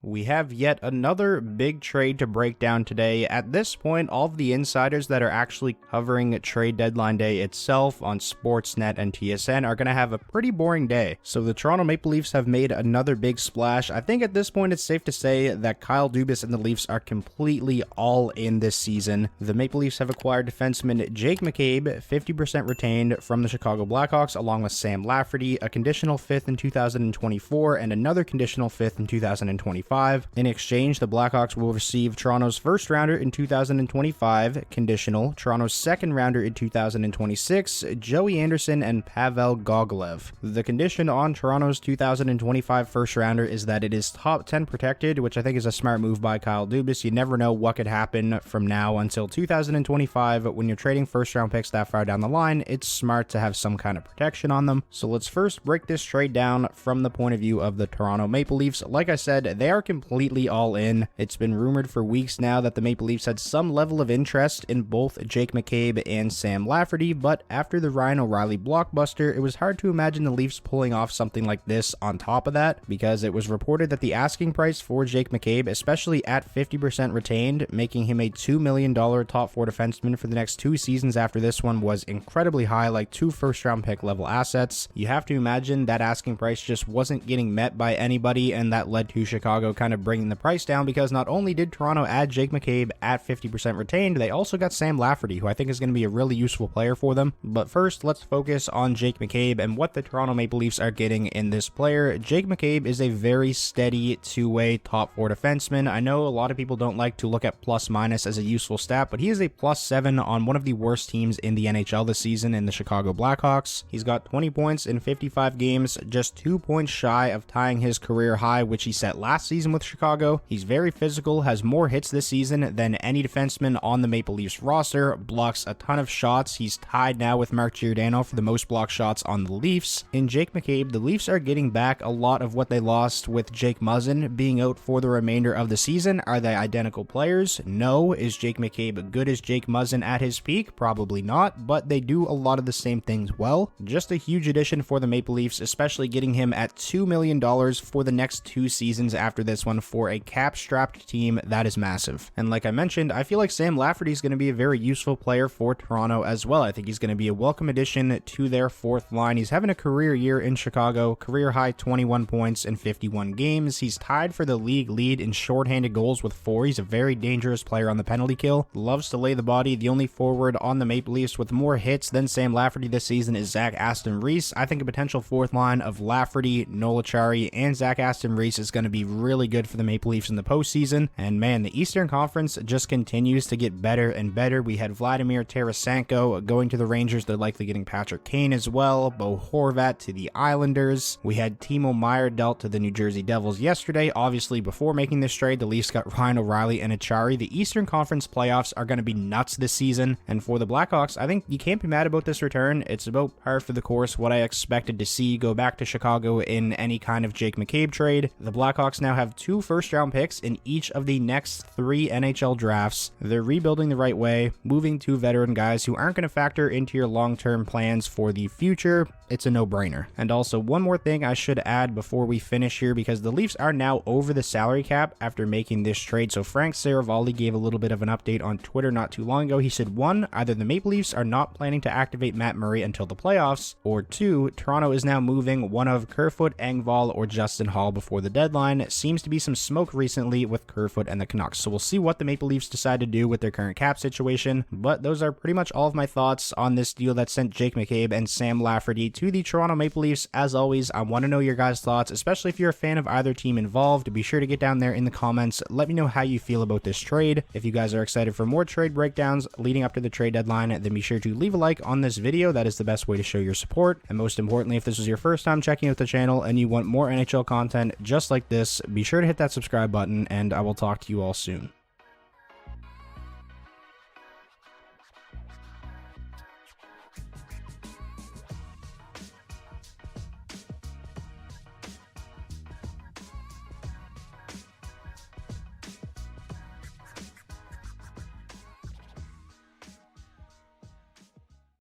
We have yet another big trade to break down today. At this point, all of the insiders that are actually covering trade deadline day itself on Sportsnet and TSN are going to have a pretty boring day. So the Toronto Maple Leafs have made another big splash. I think at this point it's safe to say that Kyle Dubas and the Leafs are completely all in this season. The Maple Leafs have acquired defenseman Jake McCabe, 50% retained from the Chicago Blackhawks, along with Sam Lafferty, a conditional 5th in 2024 and another conditional 5th in 2025. In exchange, the Blackhawks will receive Toronto's first rounder in 2025, conditional, Toronto's second rounder in 2026, Joey Anderson, and Pavel Gogolev. The condition on Toronto's 2025 first rounder is that it is top 10 protected, which I think is a smart move by Kyle Dubas. You never know what could happen from now until 2025. When you're trading first round picks that far down the line, it's smart to have some kind of protection on them. So let's first break this trade down from the point of view of the Toronto Maple Leafs. Like I said, they are completely all in. It's been rumored for weeks now that the Maple Leafs had some level of interest in both Jake McCabe and Sam Lafferty, but after the Ryan O'Reilly blockbuster, it was hard to imagine the Leafs pulling off something like this on top of that, because it was reported that the asking price for Jake McCabe, especially at 50% retained, making him a $2 million top 4 defenseman for the next 2 seasons after this one, was incredibly high, like 2 first-round pick level assets. You have to imagine that asking price just wasn't getting met by anybody, and that led to Chicago kind of bringing the price down, because not only did Toronto add Jake McCabe at 50% retained, they also got Sam Lafferty, who I think is going to be a really useful player for them. But first, let's focus on Jake McCabe and what the Toronto Maple Leafs are getting in this player. Jake McCabe is a very steady two-way top 4 defenseman. I know a lot of people don't like to look at plus minus as a useful stat, but he is a +7 on one of the worst teams in the NHL this season in the Chicago Blackhawks. He's got 20 points in 55 games, just 2 points shy of tying his career high, which he set last season with Chicago. He's very physical, has more hits this season than any defenseman on the Maple Leafs roster, blocks a ton of shots. He's tied now with Mark Giordano for the most blocked shots on the Leafs. In Jake McCabe, the Leafs are getting back a lot of what they lost with Jake Muzzin being out for the remainder of the season. Are they identical players? No. Is Jake McCabe good as Jake Muzzin at his peak? Probably not, but they do a lot of the same things well. Just a huge addition for the Maple Leafs, especially getting him at $2 million for the next 2 seasons after this one for a cap-strapped team. That is massive. And like I mentioned, I feel like Sam Lafferty is going to be a very useful player for Toronto as well. I think he's going to be a welcome addition to their 4th line. He's having a career year in Chicago, career high 21 points in 51 games. He's tied for the league lead in shorthanded goals with 4. He's a very dangerous player on the penalty kill, loves to lay the body. The only forward on the Maple Leafs with more hits than Sam Lafferty this season is Zach Aston Reese. I think a potential 4th line of Lafferty, Noel Acciari, and Zach Aston Reese is going to be really good for the Maple Leafs in the postseason. And man, the Eastern Conference just continues to get better and better. We had Vladimir Tarasenko going to the Rangers. They're likely getting Patrick Kane as well. Bo Horvat to the Islanders. We had Timo Meier dealt to the New Jersey Devils yesterday. Obviously, before making this trade, the Leafs got Ryan O'Reilly and Acciari. The Eastern Conference playoffs are going to be nuts this season. And for the Blackhawks, I think you can't be mad about this return. It's about par for the course, what I expected to see go back to Chicago in any kind of Jake McCabe trade. The Blackhawks now have 2 first-round picks in each of the next 3 NHL drafts. They're rebuilding the right way, moving 2 veteran guys who aren't going to factor into your long-term plans for the future. It's a no-brainer. And also, one more thing I should add before we finish here, because the Leafs are now over the salary cap after making this trade. So Frank Saravalli gave a little bit of an update on Twitter not too long ago. He said, 1, either the Maple Leafs are not planning to activate Matt Murray until the playoffs, or 2, Toronto is now moving one of Kerfoot, Engvall, or Justin Hall before the deadline. Seems to be some smoke recently with Kerfoot and the Canucks. So we'll see what the Maple Leafs decide to do with their current cap situation. But those are pretty much all of my thoughts on this deal that sent Jake McCabe and Sam Lafferty to the Toronto Maple Leafs. As always, I want to know your guys' thoughts, especially if you're a fan of either team involved. Be sure to get down there in the comments. Let me know how you feel about this trade. If you guys are excited for more trade breakdowns leading up to the trade deadline, then be sure to leave a like on this video. That is the best way to show your support. And most importantly, if this is your first time checking out the channel and you want more NHL content just like this, be sure to hit that subscribe button, and I will talk to you all soon.